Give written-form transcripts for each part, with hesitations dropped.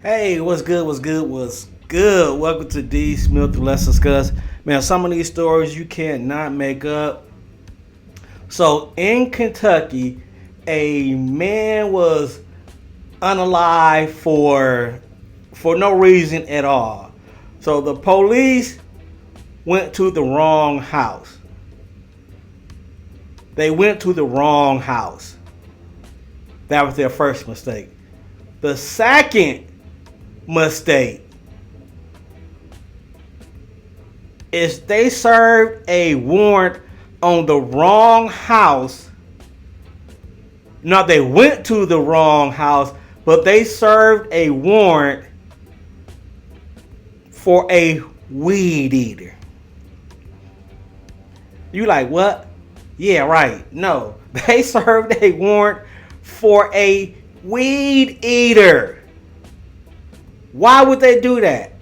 Hey, what's good? What's good? What's good? Welcome to D Smith. Let's discuss. Man, some of these stories you cannot make up. So in Kentucky, a man was unalive for no reason at all. So the police went to the wrong house. They went to the wrong house. That was their first mistake. The second mistake is they served a warrant on the wrong house. Now they went to the wrong house, but they served a warrant for a weed eater. You like what? Yeah, right. No, they served a warrant for a weed eater. Why would they do that?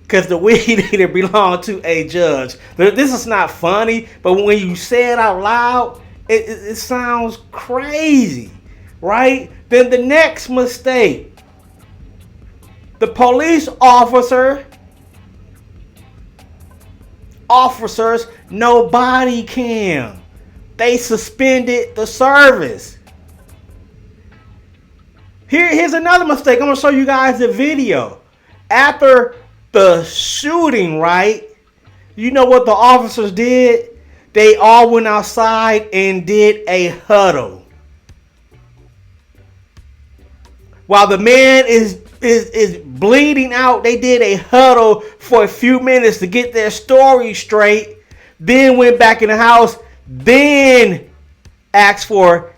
Because the weed eater belonged to a judge. This is not funny, but when you say it out loud, it sounds crazy, right? Then the next mistake, the police officers, no body cam. They suspended the service. Here's another mistake. I'm going to show you guys the video. After the shooting, right? You know what the officers did? They all went outside and did a huddle. While the man is bleeding out, they did a huddle for a few minutes to get their story straight. Then went back in the house. Then asked for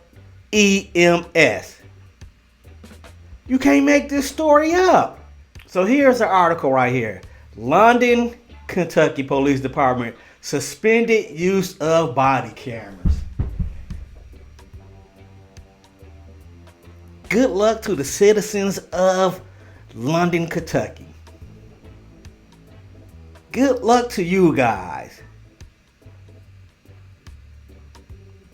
EMS. You can't make this story up. So here's the article right here. London, Kentucky Police Department suspended use of body cameras. Good luck to the citizens of London, Kentucky. Good luck to you guys.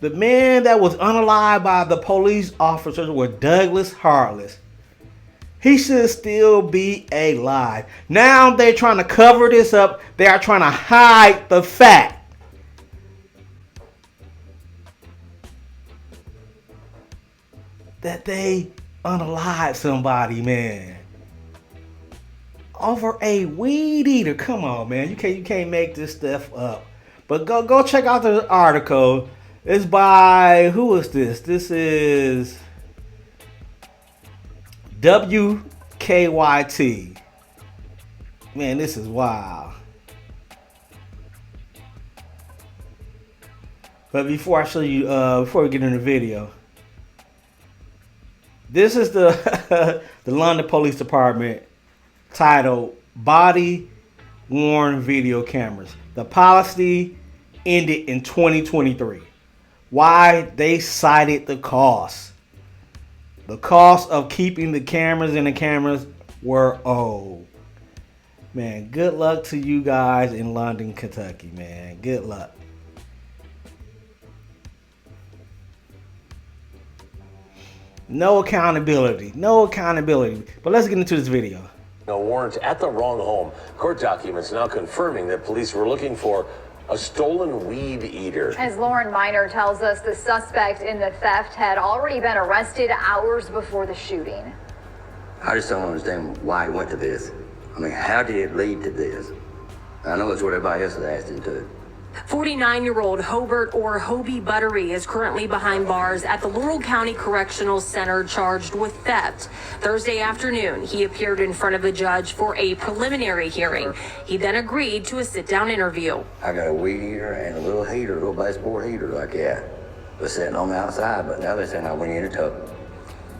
The man that was unalived by the police officers was Douglas Harless. He should still be alive. Now they're trying to cover this up. They are trying to hide the fact that they unalived somebody, man. Over a weed eater. Come on, man. You can't make this stuff up. But go check out the article. It's by, who is this? This is WKYT. Man, this is wild. But before I show you, before we get in the video, this is the the London Police Department titled "Body Worn Video Cameras." The policy ended in 2023. Why? They cited the cost. The cost of keeping the cameras in the cameras were old. Man, good luck to you guys in London, Kentucky, man. Good luck. No accountability. No accountability. But let's get into this video. A warrant at the wrong home. Court documents now confirming that police were looking for a stolen weed eater. As Lauren Miner tells us, the suspect in the theft had already been arrested hours before the shooting. I just don't understand why he went to this. I mean, how did it lead to this? I know that's what everybody else is asking too. 49-year-old Hobart or Hobie Buttery is currently behind bars at the Laurel County Correctional Center charged with theft. Thursday afternoon, he appeared in front of a judge for a preliminary hearing. He then agreed to a sit-down interview. I got a weed eater and a little heater, a little baseboard heater like that. Was sitting on the outside, but now they're saying I went in and took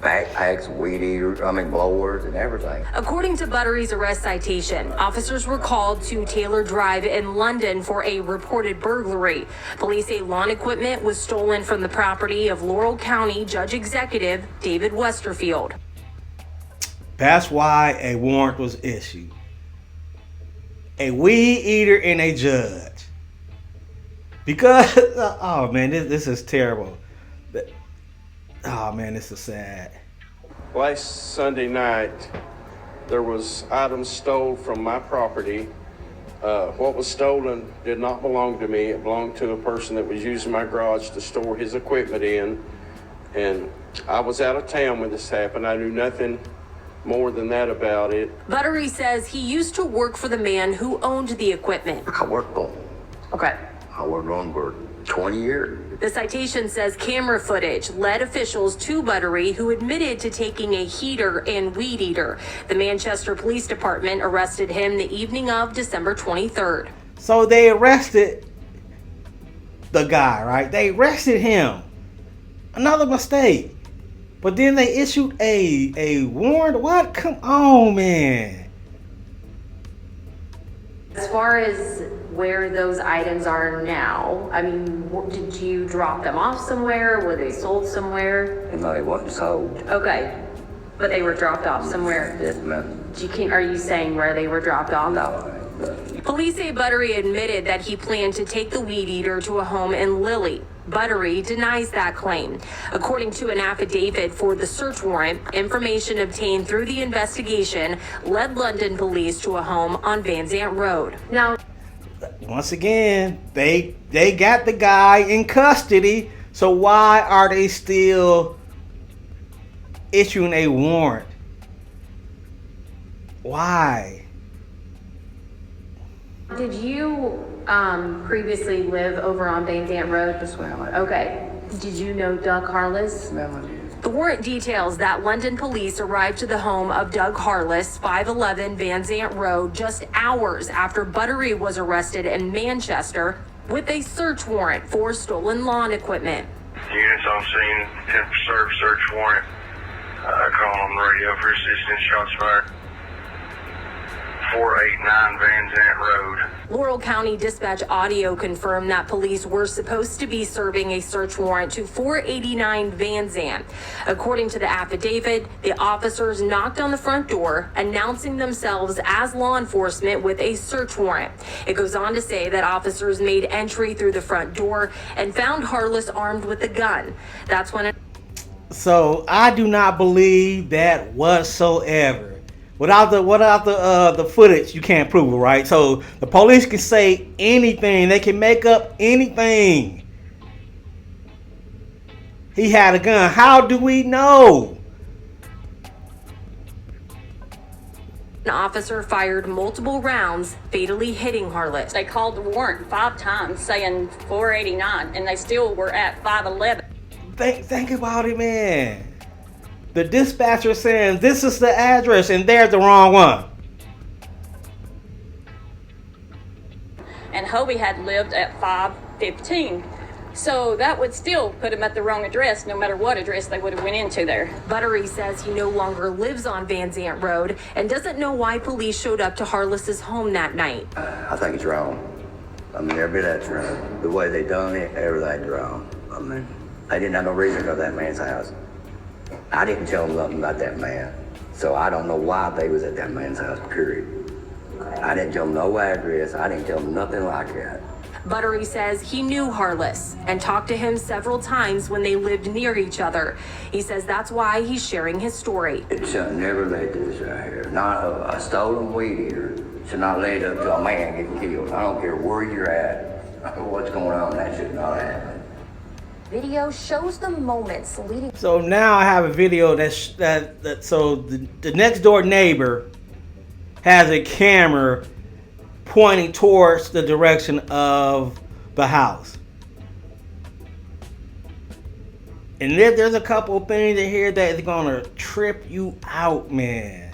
backpacks, weed eaters, blowers and everything. According to Buttery's arrest citation, officers were called to Taylor Drive in London for a reported burglary. Police say lawn equipment was stolen from the property of Laurel County Judge Executive David Westerfield. That's why a warrant was issued. A weed eater and a judge. Because, oh man, this is terrible. Oh man, this is sad. Last Sunday night, there was items stolen from my property. What was stolen did not belong to me. It belonged to a person that was using my garage to store his equipment in. And I was out of town when this happened. I knew nothing more than that about it. Buttery says he used to work for the man who owned the equipment. I worked for him. Okay. I worked on him for 20 years. The citation says camera footage led officials to Buttery, who admitted to taking a heater and weed eater. The Manchester Police Department arrested him the evening of December 23rd. So they arrested the guy, right? They arrested him. Another mistake. But then they issued a warrant. What? Come on, man. As far as where those items are now, I mean, did you drop them off somewhere? Were they sold somewhere? No, it wasn't sold. Okay, but they were dropped off somewhere. Yes, ma'am. Are you saying where they were dropped off? No. Police say Buttery admitted that he planned to take the weed eater to a home in Lilly. Buttery denies that claim. According to an affidavit for the search warrant, information obtained through the investigation led London police to a home on Vanzant Road. Now, Once again, they got the guy in custody. So why are they still issuing a warrant? Why? did you previously live over on Vanzant Road? Yes, ma'am. I did. Okay. Did you know Doug Harless? Ma'am, I did. The warrant details that London police arrived to the home of Doug Harless, 511 Vanzant Road, just hours after Buttery was arrested in Manchester with a search warrant for stolen lawn equipment. Units on scene, 10 serve search warrant. Call on the radio for assistance, shots fired. 489 Vanzant Road. Laurel County dispatch audio confirmed that police were supposed to be serving a search warrant to 489 Vanzant. According to the affidavit, the officers knocked on the front door, announcing themselves as law enforcement with a search warrant. It goes on to say that officers made entry through the front door and found Harless armed with a gun. That's when So I do not believe that whatsoever. Without the footage, you can't prove it, right? So the police can say anything. They can make up anything. He had a gun. How do we know? an officer fired multiple rounds, fatally hitting Harless. They called the warrant 5 times saying 489, and they still were at 511. Think about it, man. The dispatcher saying this is the address and they're the wrong one. And Hobie had lived at 515. So that would still put him at the wrong address, no matter what address they would have went into there. Buttery says he no longer lives on Vanzant Road and doesn't know why police showed up to Harless's home that night. I think it's wrong. I mean, every bit of that's wrong. The way they done it, everything's wrong. I mean, they didn't have no reason to go to that man's house. I didn't tell them nothing about that man. So I don't know why they was at that man's house, period. I didn't tell them no address. I didn't tell them nothing like that. Buttery says he knew Harless and talked to him several times when they lived near each other. He says that's why he's sharing his story. It should never led to this right here. Not a stolen weed eater should not lead up to a man getting killed. I don't care where you're at, what's going on, that should not happen. Video shows the moments leading. So now I have a video so the next door neighbor has a camera pointing towards the direction of the house. And there's a couple of things in here that is gonna trip you out, man.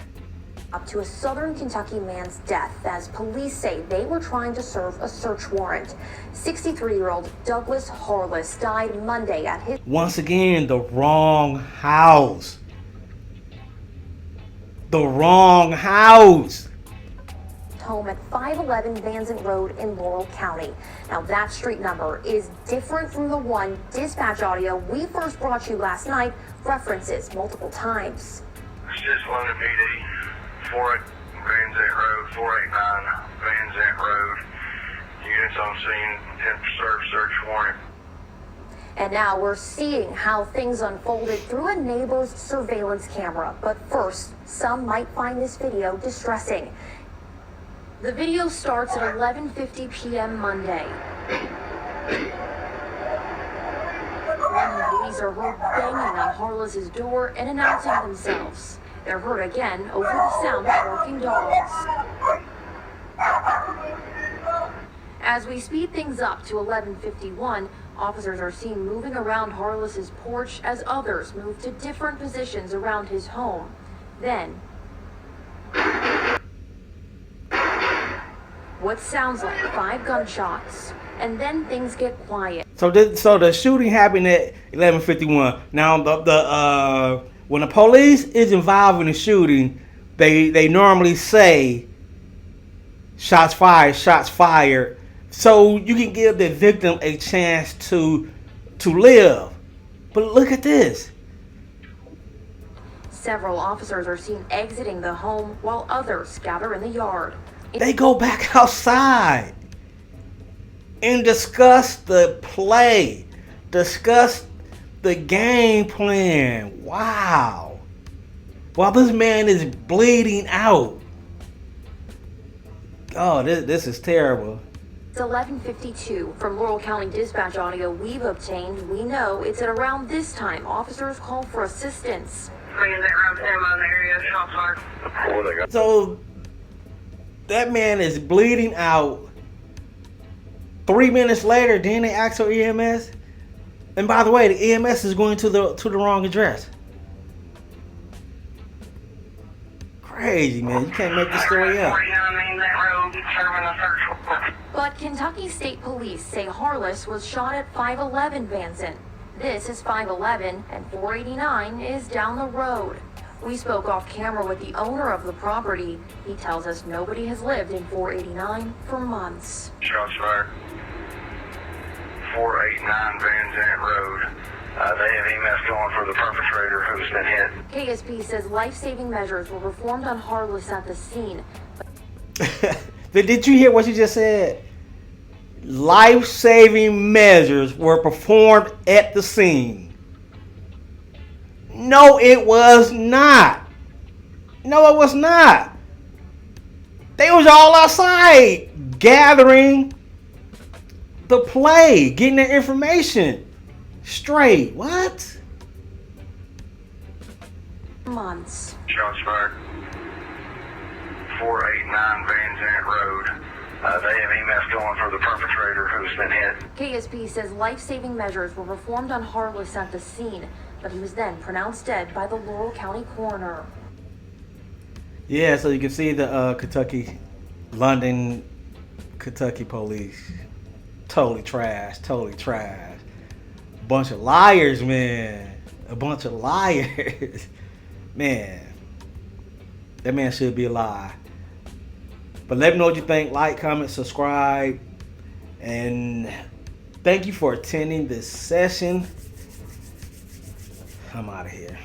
Up to a southern Kentucky man's death as police say they were trying to serve a search warrant. 63-year-old Douglas Harless died Monday at his Once again, the wrong house. The wrong house. home at 511 Vanzant Road in Laurel County. Now that street number is different from the one dispatch audio we first brought you last night references multiple times. This is London PD, 48 Vanzant Road, 489 Vanzant Road. Units on scene, 10 serve search warrant. And now we're seeing how things unfolded through a neighbor's surveillance camera. But first, some might find this video distressing. The video starts at 11:50 p.m. Monday. Police are heard banging on Harless's door and announcing themselves. They're heard again over the sound of barking dogs. As we speed things up to 11:51, officers are seen moving around Harless's porch as others move to different positions around his home. Then, what sounds like 5 gunshots, and then things get quiet. So the shooting happened at 11:51. Now when the police is involved in the shooting, they normally say shots fired, so you can give the victim a chance to live. But look at this. Several officers are seen exiting the home while others gather in the yard. They go back outside and discuss the play, discuss the game plan. Wow. While this man is bleeding out. Oh, this is terrible. It's 11:52. From Laurel County dispatch audio we've obtained, we know it's at around this time officers call for assistance. So that man is bleeding out. 3 minutes later, then they ask for EMS. And by the way, the EMS is going to the wrong address. Crazy, man. You can't make this story up. But Kentucky State Police say Harless was shot at 511 Vanzant. This is 511 and 489 is down the road. We spoke off camera with the owner of the property. He tells us nobody has lived in 489 for months. Shots fired. 489 Vanzant Road. They have EMS going for the perpetrator who's been hit. KSP says life-saving measures were performed on Harless at the scene. Did you hear what she just said? Life-saving measures were performed at the scene. No, it was not. No, it was not. They was all outside gathering the play, getting their information straight. What? Months. Shots fired. 489 Vanzant Road. They have EMS going for the perpetrator who's been hit. KSP says life-saving measures were performed on Harless at the scene, but he was then pronounced dead by the Laurel County coroner. Yeah, so you can see the London, Kentucky police. Totally trash. Bunch of liars, man. A bunch of liars. Man. That man should be alive. But let me know what you think. Like, comment, subscribe. And thank you for attending this session. I'm out of here.